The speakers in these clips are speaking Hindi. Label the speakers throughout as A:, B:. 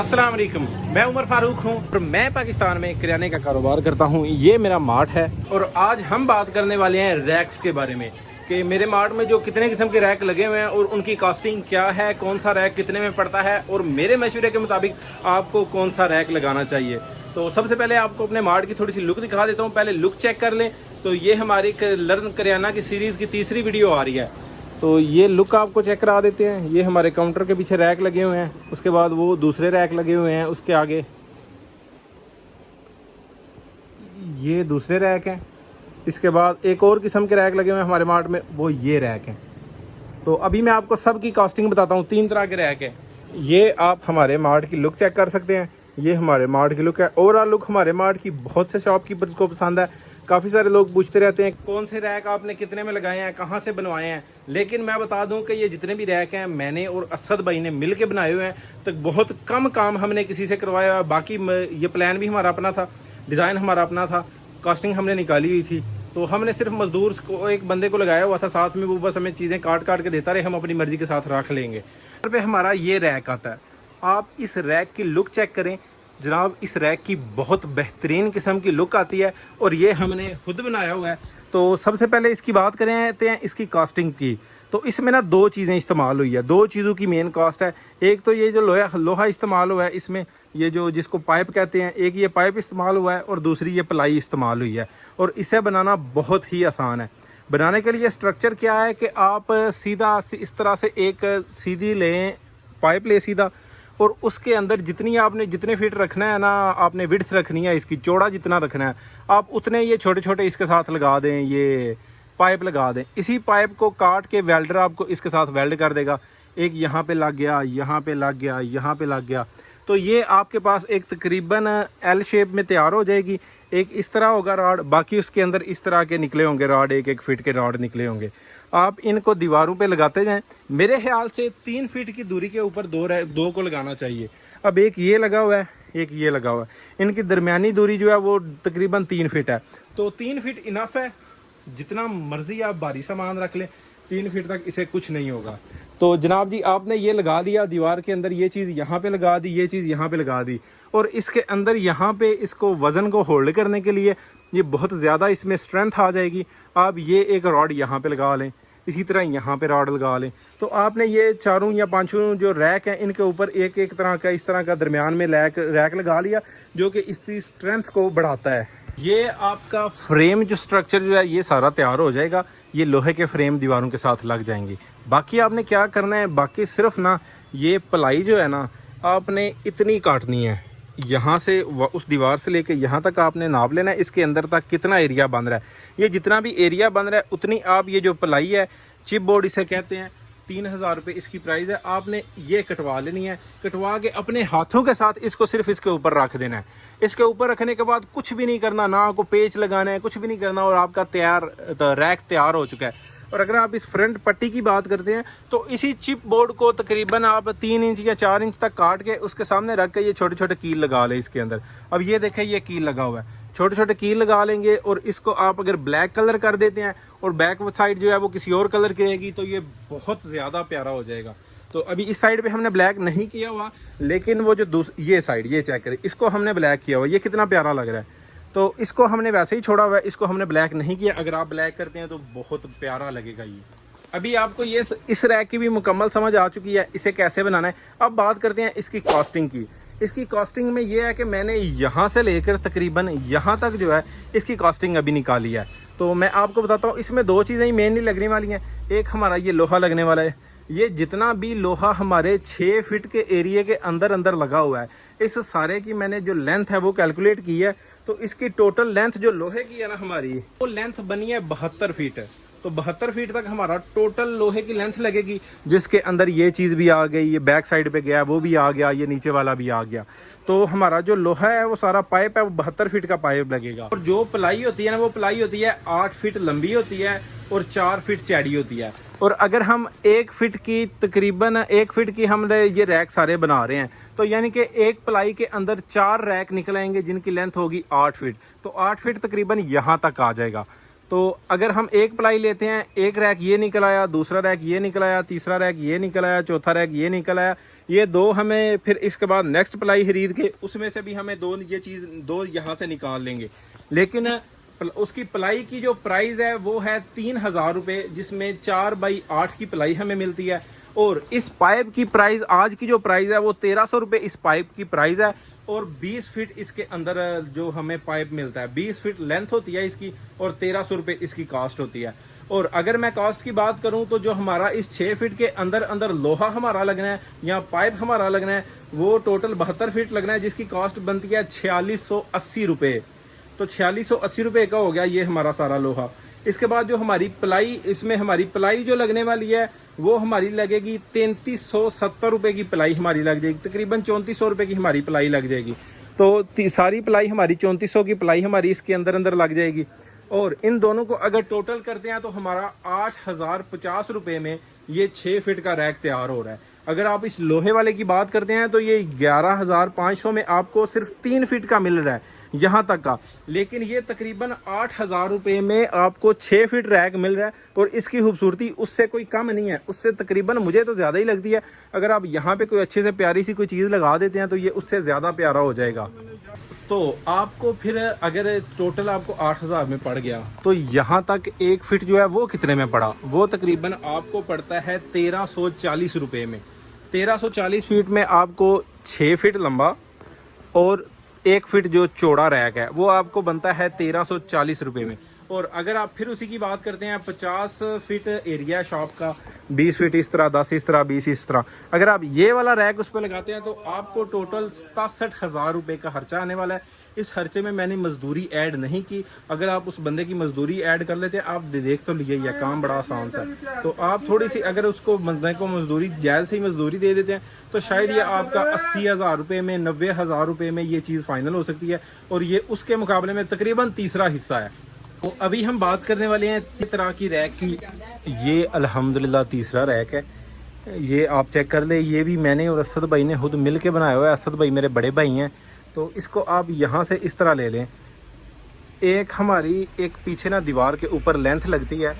A: अस्सलाम वालेकुम, मैं उमर फारूक हूँ और मैं पाकिस्तान में किराने का कारोबार करता हूँ। ये मेरा मार्ट है और आज हम बात करने वाले हैं रैक्स के बारे में कि मेरे मार्ट में जो कितने किस्म के रैक लगे हुए हैं और उनकी कॉस्टिंग क्या है, कौन सा रैक कितने में पड़ता है और मेरे मशवरे के मुताबिक आपको कौन सा रैक लगाना चाहिए। तो सबसे पहले आपको अपने मार्ट की थोड़ी सी लुक दिखा देता हूँ। पहले लुक चेक कर लें। तो ये हमारी लर्न करियाना की सीरीज़ की तीसरी वीडियो आ रही है। तो ये लुक आपको चेक करा देते हैं। ये हमारे काउंटर के पीछे रैक लगे हुए हैं, उसके बाद वो दूसरे रैक लगे हुए हैं, उसके आगे ये दूसरे रैक हैं, इसके बाद एक और किस्म के रैक लगे हुए हैं हमारे मार्ट में, वो ये रैक हैं। तो अभी मैं आपको सबकी कॉस्टिंग बताता हूँ। 3 तरह के रैक हैं। ये आप हमारे मार्ट की लुक चेक कर सकते हैं। ये हमारे मार्ट की लुक है। ओवरऑल लुक हमारे मार्ट की बहुत से शॉपकीपर्स को पसंद है। काफ़ी सारे लोग पूछते रहते हैं कौन से रैक आपने कितने में लगाए हैं, कहाँ से बनवाए हैं। लेकिन मैं बता दूं कि ये जितने भी रैक हैं मैंने और असद भाई ने मिल के बनाए हुए हैं। तो बहुत कम काम हमने किसी से करवाया। बाकी ये प्लान भी हमारा अपना था, डिज़ाइन हमारा अपना था, कॉस्टिंग हमने निकाली हुई थी। तो हमने सिर्फ मजदूर को एक बंदे को लगाया हुआ था साथ में, वो बस हमें चीज़ें काट काट के देता रहे, हम अपनी मर्जी के साथ रख लेंगे। पे हमारा ये रैक आता है। आप इस रैक की लुक चेक करें जनाब। इस रैक की बहुत बेहतरीन किस्म की लुक आती है और ये हमने खुद बनाया हुआ है। तो सबसे पहले इसकी बात करते हैं इसकी कास्टिंग की। तो इसमें ना 2 चीज़ें इस्तेमाल हुई है। 2 चीज़ों की मेन कास्ट है। एक तो ये जो लोहा इस्तेमाल हुआ है इसमें, ये जो जिसको पाइप कहते हैं, एक ये पाइप इस्तेमाल हुआ है और दूसरी ये प्लाई इस्तेमाल हुई है। और इसे बनाना बहुत ही आसान है। बनाने के लिए स्ट्रक्चर क्या है कि आप सीधा इस तरह से एक सीधी लें, पाइप ले सीधा, और उसके अंदर जितने फीट रखना है ना, आपने विड्थ रखनी है, इसकी चौड़ा जितना रखना है, आप उतने ये छोटे छोटे इसके साथ लगा दें, ये पाइप लगा दें। इसी पाइप को काट के वेल्डर आपको इसके साथ वेल्ड कर देगा। एक यहाँ पे लग गया, यहाँ पे लग गया, यहाँ पे लग गया। तो ये आपके पास एक तकरीबन एल शेप में तैयार हो जाएगी। एक इस तरह होगा रॉड, बाकी उसके अंदर इस तरह के निकले होंगे रॉड, 1-1 फीट के रॉड निकले होंगे। आप इनको दीवारों पे लगाते जाएं। मेरे ख्याल से 3 फीट की दूरी के ऊपर 2 को लगाना चाहिए। अब एक ये लगा हुआ है, एक ये लगा हुआ है। इनकी दरमियानी दूरी जो है वो तकरीबन 3 फीट है। तो 3 फीट इनफ है। जितना मर्जी आप भारी सामान रख लें, 3 फीट तक इसे कुछ नहीं होगा। तो जनाब जी, आपने ये लगा दिया दीवार के अंदर, ये चीज़ यहाँ पे लगा दी, ये चीज़ यहाँ पे लगा दी, और इसके अंदर यहाँ पे इसको वज़न को होल्ड करने के लिए ये बहुत ज़्यादा इसमें स्ट्रेंथ आ जाएगी। आप ये एक रॉड यहाँ पे लगा लें, इसी तरह यहाँ पे रॉड लगा लें। तो आपने ये 4 या 5 जो रैक हैं इनके ऊपर एक एक तरह का इस तरह का दरमियान में रैक लगा लिया, जो कि इसकी स्ट्रेंथ को बढ़ाता है। ये आपका फ्रेम जो स्ट्रक्चर जो है ये सारा तैयार हो जाएगा। ये लोहे के फ्रेम दीवारों के साथ लग जाएंगे। बाकी आपने क्या करना है, बाकी सिर्फ ना ये प्लाई जो है ना, आपने इतनी काटनी है। यहाँ से उस दीवार से लेके यहाँ तक आपने नाप लेना है, इसके अंदर तक कितना एरिया बन रहा है। ये जितना भी एरिया बन रहा है उतनी आप ये जो प्लाई है, चिप बोर्ड इसे कहते हैं, 3000 रुपये इसकी प्राइस है। आपने ये कटवा लेनी है। कटवा के अपने हाथों के साथ इसको सिर्फ इसके ऊपर रख देना है। इसके ऊपर रखने के बाद कुछ भी नहीं करना, ना आपको पेच लगाना है, कुछ भी नहीं करना, और आपका रैक तैयार हो चुका है। और अगर आप इस फ्रंट पट्टी की बात करते हैं तो इसी चिप बोर्ड को तकरीबन आप 3 इंच या 4 इंच तक काट के उसके सामने रख के ये छोटे छोटे कील लगा लें इसके अंदर। अब ये देखें, ये कील लगा हुआ है, छोटे छोटे कील लगा लेंगे। और इसको आप अगर ब्लैक कलर कर देते हैं और बैक साइड जो है वो किसी और कलर की रहेगी तो ये बहुत ज़्यादा प्यारा हो जाएगा। तो अभी इस साइड पे हमने ब्लैक नहीं किया हुआ, लेकिन वो जो ये साइड, ये चेक करें, इसको हमने ब्लैक किया हुआ। ये कितना प्यारा लग रहा है। तो इसको हमने वैसे ही छोड़ा हुआ है, इसको हमने ब्लैक नहीं किया। अगर आप ब्लैक करते हैं तो बहुत प्यारा लगेगा ये। अभी आपको ये इस रैक की भी मुकम्मल समझ आ चुकी है, इसे कैसे बनाना है। अब बात करते हैं इसकी कॉस्टिंग की। इसकी कॉस्टिंग में ये है कि मैंने यहाँ से लेकर तकरीबन यहाँ तक जो है इसकी कॉस्टिंग अभी निकाली है। तो मैं आपको बताता हूँ, इसमें 2 चीज़ें ही मेनली लगने वाली हैं। एक हमारा ये लोहा लगने वाला है। ये जितना भी लोहा हमारे 6 फीट के एरिया के अंदर अंदर लगा हुआ है, इस सारे की मैंने जो लेंथ है वो कैलकुलेट की है। तो इसकी टोटल लेंथ जो लोहे की है ना हमारी, वो लेंथ बनी है 72 फीट। तो 72 फीट तक हमारा टोटल लोहे की लेंथ लगेगी, जिसके अंदर ये चीज़ भी आ गई, ये बैक साइड पे गया वो भी आ गया, ये नीचे वाला भी आ गया। तो हमारा जो लोहा है वो सारा पाइप है, वो 72 फीट का पाइप लगेगा। और जो प्लाई होती है ना, वो प्लाई होती है 8 फीट लंबी होती है और 4 फीट चौड़ी होती है। और अगर हम 1 फीट की तकरीबन 1 फीट की हम ये रैक सारे बना रहे हैं, तो यानी कि एक प्लाई के अंदर 4 रैक निकलेंगे जिनकी लेंथ होगी 8 फीट। तो 8 फीट तकरीबन यहाँ तक आ जाएगा। तो अगर हम एक प्लाई लेते हैं, एक रैक ये निकल आया, दूसरा रैक ये निकल आया, तीसरा रैक ये निकल आया, चौथा रैक ये निकल आया, ये दो हमें फिर इसके बाद नेक्स्ट प्लाई खरीद के उसमें से भी हमें दो ये चीज़ दो यहाँ से निकाल लेंगे। लेकिन उसकी प्लाई की जो प्राइस है वो है 3,000 रुपये, जिसमें 4x8 की प्लाई हमें मिलती है। और इस पाइप की प्राइस आज की जो प्राइस है वो 1,300 रुपये इस पाइप की प्राइस है। और 20 फीट इसके अंदर जो हमें पाइप मिलता है, 20 फीट लेंथ होती है इसकी और 1,300 रुपये इसकी कास्ट होती है। और अगर मैं कास्ट की बात करूं तो जो हमारा इस 6 फीट के अंदर अंदर लोहा हमारा लगना है या पाइप हमारा लगना है वो टोटल 72 फीट लगना है, जिसकी कास्ट बनती है 4680 रुपये। तो 4680 रुपये का हो गया ये हमारा सारा लोहा। इसके बाद जो हमारी प्लाई, इसमें हमारी प्लाई जो लगने वाली है वो हमारी लगेगी 3370 रुपये की प्लाई हमारी लग जाएगी, तकरीबन 3400 रुपये की हमारी प्लाई लग जाएगी। तो सारी प्लाई हमारी 3400 की प्लाई हमारी इसके अंदर अंदर लग जाएगी। और इन दोनों को अगर टोटल करते हैं तो हमारा 8,050 रुपये में ये 6 फीट का रैक तैयार हो रहा है। अगर आप इस लोहे वाले की बात करते हैं तो ये 11,500 में आपको सिर्फ 3 फीट का मिल रहा है यहाँ तक का। लेकिन ये तकरीबन 8,000 रुपये में आपको 6 फीट रैक मिल रहा है। और इसकी खूबसूरती उससे कोई कम नहीं है, उससे तकरीबन मुझे तो ज़्यादा ही लगती है। अगर आप यहाँ पे कोई अच्छे से प्यारी सी कोई चीज़ लगा देते हैं तो ये उससे ज़्यादा प्यारा हो जाएगा। तो आपको फिर अगर टोटल आपको 8,000 में पड़ गया तो यहाँ तक 1 फीट जो है वो कितने में पड़ा, वो तकरीबन आपको पड़ता है 1,340 रुपये में। 1,340 फीट में आपको 6 फीट लंबा और 1 फीट जो चौड़ा रैक है वो आपको बनता है 1,340 रुपये में। और अगर आप फिर उसी की बात करते हैं 50 फीट एरिया शॉप का, 20 फीट इस तरह, 10 इस तरह, 20 इस तरह, अगर आप ये वाला रैक उस पर लगाते हैं तो आपको टोटल 67,000 रुपये का खर्चा आने वाला है। इस खर्चे में मैंने मजदूरी ऐड नहीं की। अगर आप उस बंदे की मजदूरी ऐड कर लेते हैं, आप देख तो लिए यह काम बड़ा आसान सा, तो आप थोड़ी सी अगर उसको बंदे को मजदूरी जायज़ से ही मजदूरी दे देते हैं तो शायद ये आपका 80,000 रुपये में, 90,000 रुपये में ये चीज़ फाइनल हो सकती है। और ये उसके मुकाबले में तकरीबन तीसरा हिस्सा है। तो अभी हम बात करने वाले हैं तीन तरह की रैक की। ये अल्हम्दुलिल्लाह तीसरा रैक है, ये आप चेक कर ले। ये भी मैंने और असद भाई ने खुद मिल के बनाया हुआ है। असद भाई मेरे बड़े भाई हैं। तो इसको आप यहाँ से इस तरह ले लें। एक हमारी एक पीछे ना दीवार के ऊपर लेंथ लगती है,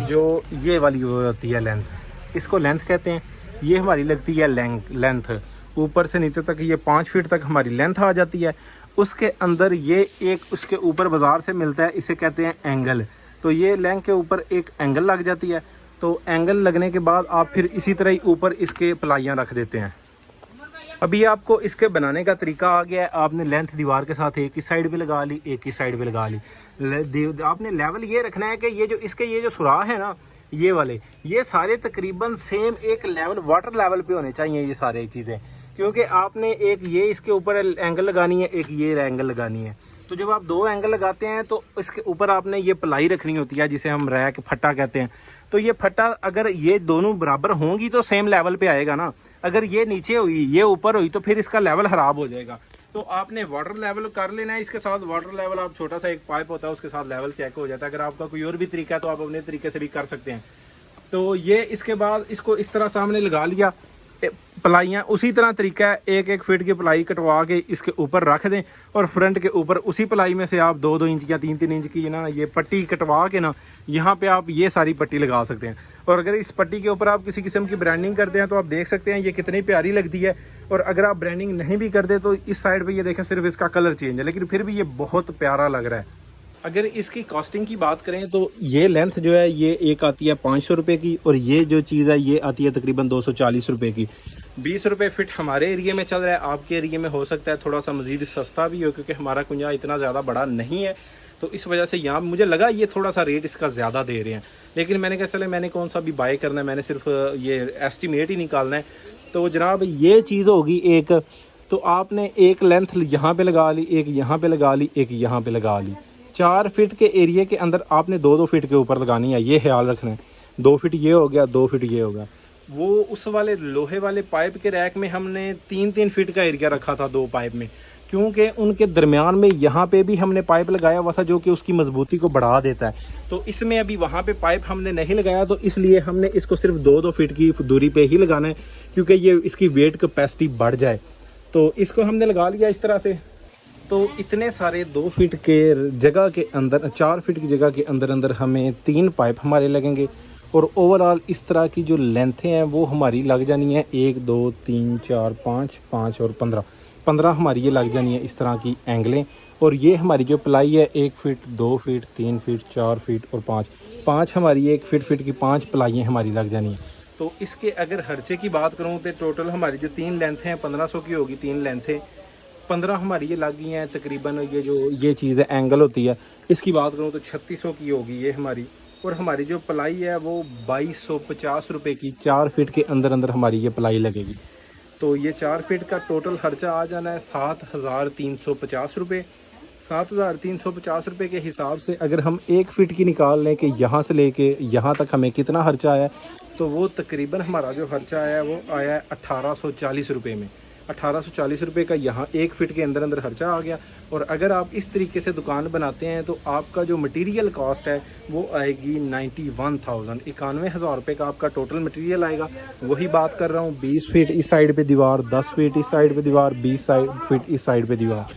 A: जो ये वाली होती है लेंथ, इसको लेंथ कहते हैं। ये हमारी लगती है लेंथ ऊपर से नीचे तक, ये 5 फीट तक हमारी लेंथ आ जाती है। उसके अंदर ये एक उसके ऊपर बाज़ार से मिलता है, इसे कहते हैं एंगल। तो ये लेंथ के ऊपर एक एंगल लग जाती है। तो एंगल लगने के बाद आप फिर इसी तरह ही ऊपर इसके प्लाइयाँ रख देते हैं। अभी आपको इसके बनाने का तरीका आ गया है। आपने लेंथ दीवार के साथ एक ही साइड पे लगा ली, एक ही साइड पे लगा ली। आपने लेवल ये रखना है कि ये जो इसके ये जो सुराख है ना, ये वाले, ये सारे तकरीबन सेम एक लेवल, वाटर लेवल पे होने चाहिए ये सारी चीज़ें। क्योंकि आपने एक ये इसके ऊपर एंगल लगानी है, एक ये एंगल लगानी है। तो जब आप 2 एंगल लगाते हैं तो इसके ऊपर आपने ये प्लाई रखनी होती है, जिसे हम रैक फट्टा कहते हैं। तो ये फट्टा अगर ये दोनों बराबर होंगी तो सेम लेवल पे आएगा ना। अगर ये नीचे हुई, ये ऊपर हुई, तो फिर इसका लेवल खराब हो जाएगा। तो आपने वाटर लेवल कर लेना है इसके साथ। वाटर लेवल आप छोटा सा एक पाइप होता है उसके साथ लेवल चेक हो जाता है। अगर आपका कोई और भी तरीका है तो आप अपने तरीके से भी कर सकते हैं। तो ये इसके बाद इसको इस तरह सामने लगा लिया। प्लाइयाँ उसी तरह तरीका है, 1-1 फीट की प्लाई कटवा के इसके ऊपर रख दें और फ्रंट के ऊपर उसी प्लाई में से आप 2-2 इंच या 3-3 इंच की ना ये पट्टी कटवा के ना यहाँ पे आप ये सारी पट्टी लगा सकते हैं। और अगर इस पट्टी के ऊपर आप किसी किस्म की ब्रांडिंग करते हैं तो आप देख सकते हैं ये कितनी प्यारी लगती है। और अगर आप ब्रांडिंग नहीं भी करते तो इस साइड पर ये देखें सिर्फ इसका कलर चेंज है, लेकिन फिर भी ये बहुत प्यारा लग रहा है। अगर इसकी कॉस्टिंग की बात करें तो ये लेंथ जो है ये एक आती है 500 रुपये की, और ये जो चीज़ है ये आती है तकरीबन 240 रुपये की। 20 रुपये फिट हमारे एरिया में चल रहा है, आपके एरिया में हो सकता है थोड़ा सा मज़ीद सस्ता भी हो, क्योंकि हमारा कुंजा इतना ज़्यादा बड़ा नहीं है। तो इस वजह से यहाँ मुझे लगा ये थोड़ा सा रेट इसका ज़्यादा दे रहे हैं। लेकिन मैंने कहा चले मैंने कौन सा भी बाय करना है, मैंने सिर्फ ये एस्टिमेट ही निकालना है। तो जनाब ये चीज़ होगी एक, तो आपने एक लेंथ यहाँ पर लगा ली, एक यहाँ पर लगा ली, एक यहाँ पर लगा ली। 4 फीट के एरिया के अंदर आपने 2-2 फीट के ऊपर लगानी है, ये ख्याल रखना है। 2 फीट ये हो गया, 2 फीट ये होगा। वो उस वाले लोहे वाले पाइप के रैक में हमने 3-3 फीट का एरिया रखा था 2 पाइप में, क्योंकि उनके दरमियान में यहाँ पे भी हमने पाइप लगाया हुआ था जो कि उसकी मजबूती को बढ़ा देता है। तो इसमें अभी वहाँ पे पाइप हमने नहीं लगाया, तो इसलिए हमने इसको सिर्फ 2-2 फीट की दूरी पे ही लगाना है, क्योंकि ये इसकी वेट कैपेसिटी बढ़ जाए। तो इसको हमने लगा लिया इस तरह से। तो इतने सारे 2 फीट के जगह के अंदर, 4 फीट की जगह के अंदर अंदर हमें 3 पाइप हमारे लगेंगे। और ओवरऑल इस तरह की जो लेंथें हैं वो हमारी लग जानी है 1 2 3 4 5 5 और 15 हमारी ये लग जानी है इस तरह की एंगलें। और ये हमारी जो प्लाई है 1 फीट 2 फीट 3 फीट 4 फीट और 5 हमारी 1 फीट की 5 प्लाइयाँ हमारी लग जानी है। तो इसके अगर खर्चे की बात करूँ तो टोटल हमारी जो 3 लेंथ हैं 1500 की होगी। 3 लेंथें 15 हमारी ये लग गई हैं तकरीबन। ये चीज़ है एंगल होती है, इसकी बात करूँ तो 3600 की होगी ये हमारी। और हमारी जो प्लाई है वो 2250 रुपये की 4 फीट के अंदर अंदर हमारी ये प्लाई लगेगी। तो ये 4 फीट का टोटल खर्चा आ जाना है 7350 रुपये। 7350 रुपये के हिसाब से अगर हम 1 फीट की निकाल लें कि यहाँ से लेके यहाँ तक हमें कितना खर्चा आया, तो वो तकरीबन हमारा जो खर्चा आया है वो आया है 1840 रुपये में। 1840 रुपये का यहाँ 1 फीट के अंदर अंदर खर्चा आ गया। और अगर आप इस तरीके से दुकान बनाते हैं तो आपका जो मटेरियल कॉस्ट है वो आएगी 91,000 रुपये का आपका टोटल मटेरियल आएगा। वही बात कर रहा हूँ 20 फीट इस साइड पे दीवार, 10 फीट इस साइड पे दीवार, 20 फीट इस साइड पे दीवार,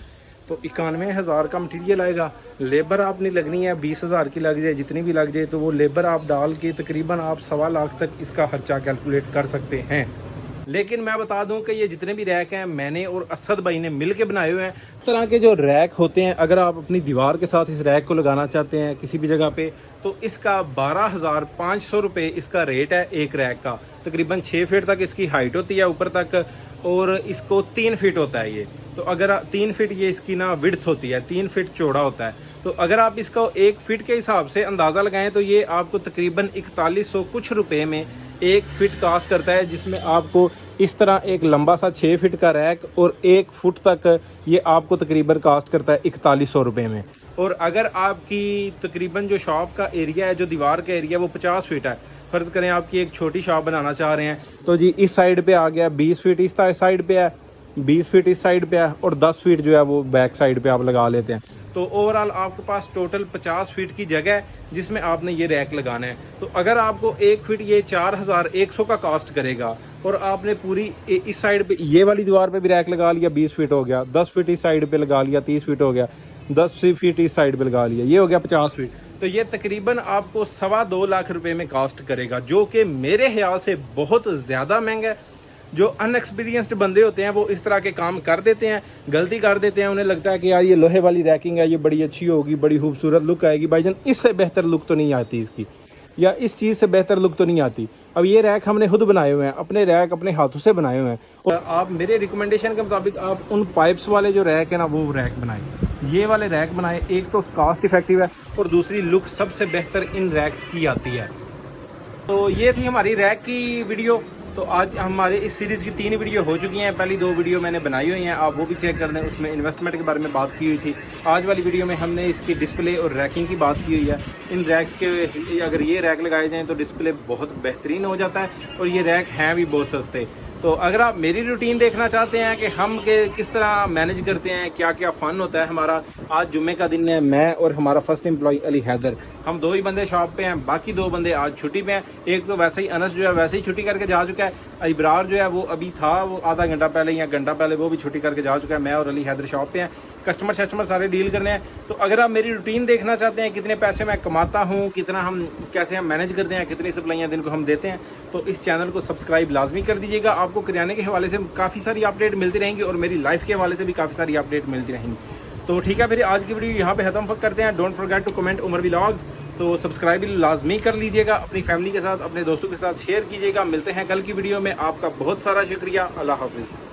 A: तो 91,000 का मटेरियल आएगा। लेबर आपने लगनी है 20,000 की लग जाए, जितनी भी लग जाए, तो वो लेबर आप डाल के तकरीबन आप 1.25 लाख तक इसका खर्चा कैलकुलेट कर सकते हैं। लेकिन मैं बता दूं कि ये जितने भी रैक हैं मैंने और असद भाई ने मिल के बनाए हुए हैं। इस तरह के जो रैक होते हैं अगर आप अपनी दीवार के साथ इस रैक को लगाना चाहते हैं किसी भी जगह पे, तो इसका 12,500 रुपये इसका रेट है एक रैक का। तकरीबन 6 फीट तक इसकी हाइट होती है ऊपर तक, और इसको 3 फीट होता है ये। तो अगर 3 फीट ये इसकी ना विड्थ होती है, 3 फीट चौड़ा होता है। तो अगर आप इसको 1 फीट के हिसाब से अंदाज़ा लगाएं तो ये आपको तकरीबन 4100 कुछ रुपए में 1 फीट कास्ट करता है, जिसमें आपको इस तरह एक लंबा सा 6 फीट का रैक और 1 फुट तक ये आपको तकरीबन कास्ट करता है 4100 रुपये में। और अगर आपकी तकरीबन जो शॉप का एरिया है, जो दीवार का एरिया वो 50 फीट है, फ़र्ज़ करें आपकी एक छोटी शॉप बनाना चाह रहे हैं, तो जी इस साइड पे आ गया 20 फीट इस साइड पे है, 20 फीट इस साइड पे है और 10 फीट जो है वो बैक साइड पे आप लगा लेते हैं। तो ओवरऑल आपके पास टोटल 50 फीट की जगह है जिसमें आपने ये रैक लगाना है। तो अगर आपको 1 फीट ये 4100 का कॉस्ट करेगा और आपने पूरी इस साइड पे ये वाली दीवार पे भी रैक लगा लिया, 20 फीट हो गया, 10 फीट इस साइड पे लगा लिया, 30 फीट हो गया, 10 फीट इस साइड पे लगा लिया, ये हो गया 50 फीट। तो ये तकरीबन आपको 2.25 लाख रुपए में कॉस्ट करेगा, जो कि मेरे ख्याल से बहुत ज़्यादा महंगा है। जो अनएक्सपीरियंस्ड बंदे होते हैं वो इस तरह के काम कर देते हैं, गलती कर देते हैं। उन्हें लगता है कि यार ये लोहे वाली रैकिंग है, ये बड़ी अच्छी होगी, बड़ी खूबसूरत लुक आएगी। भाईजान इससे बेहतर लुक तो नहीं आती इसकी, या इस चीज़ से बेहतर लुक तो नहीं आती। अब ये रैक हमने खुद बनाए हुए हैं, अपने रैक अपने हाथों से बनाए हुए हैं। और आप मेरे रिकमेंडेशन के मुताबिक आप उन पाइप्स वाले जो रैक है ना वो रैक बनाए, ये वाले रैक बनाए। एक तो कास्ट इफेक्टिव है और दूसरी लुक सबसे बेहतर इन रैक्स की आती है। तो ये थी हमारी रैक की वीडियो। तो आज हमारे इस सीरीज़ की 3 वीडियो हो चुकी हैं। पहली 2 वीडियो मैंने बनाई हुई हैं, आप वो भी चेक कर लें, उसमें इन्वेस्टमेंट के बारे में बात की हुई थी। आज वाली वीडियो में हमने इसकी डिस्प्ले और रैकिंग की बात की हुई है। इन रैक्स के अगर ये रैक लगाए जाएँ तो डिस्प्ले बहुत बेहतरीन हो जाता है और ये रैक हैं भी बहुत सस्ते। तो अगर आप मेरी रूटीन देखना चाहते हैं कि हम किस तरह मैनेज करते हैं, क्या क्या फ़न होता है हमारा, आज जुम्मे का दिन है, मैं और हमारा फर्स्ट एम्प्लॉय अली हैदर, हम 2 ही बंदे शॉप पे हैं, बाकी 2 बंदे आज छुट्टी पे हैं। एक तो वैसे ही अनस जो है वैसे ही छुट्टी करके जा चुका है, इब्रार जो है वो अभी था, वो आधा घंटा पहले या घंटा पहले वो भी छुट्टी करके जा चुका है। मैं और अली हैदर शॉप पे हैं, कस्टमर सारे डील करने हैं। तो अगर आप मेरी रूटीन देखना चाहते हैं, कितने पैसे मैं कमाता हूँ, कितना हम कैसे हम मैनेज करते हैं, कितनी सप्लाइयाँ दिन को हम देते हैं, तो इस चैनल को सब्सक्राइब लाजमी कर दीजिएगा। आपको किराने के हवाले से काफ़ी सारी अपडेट मिलती रहेंगी और मेरी लाइफ के हवाले से भी काफ़ी सारी अपडेट मिलती रहेंगी। तो ठीक है, फिर आज की वीडियो यहाँ पे खत्म करते हैं। Don't forget to comment Umar vlogs, तो सब्सक्राइब लाजमी कर लीजिएगा, अपनी फैमिली के साथ, अपने दोस्तों के साथ शेयर कीजिएगा। मिलते हैं कल की वीडियो में, आपका बहुत सारा शुक्रिया। अल्लाह हाफिज़।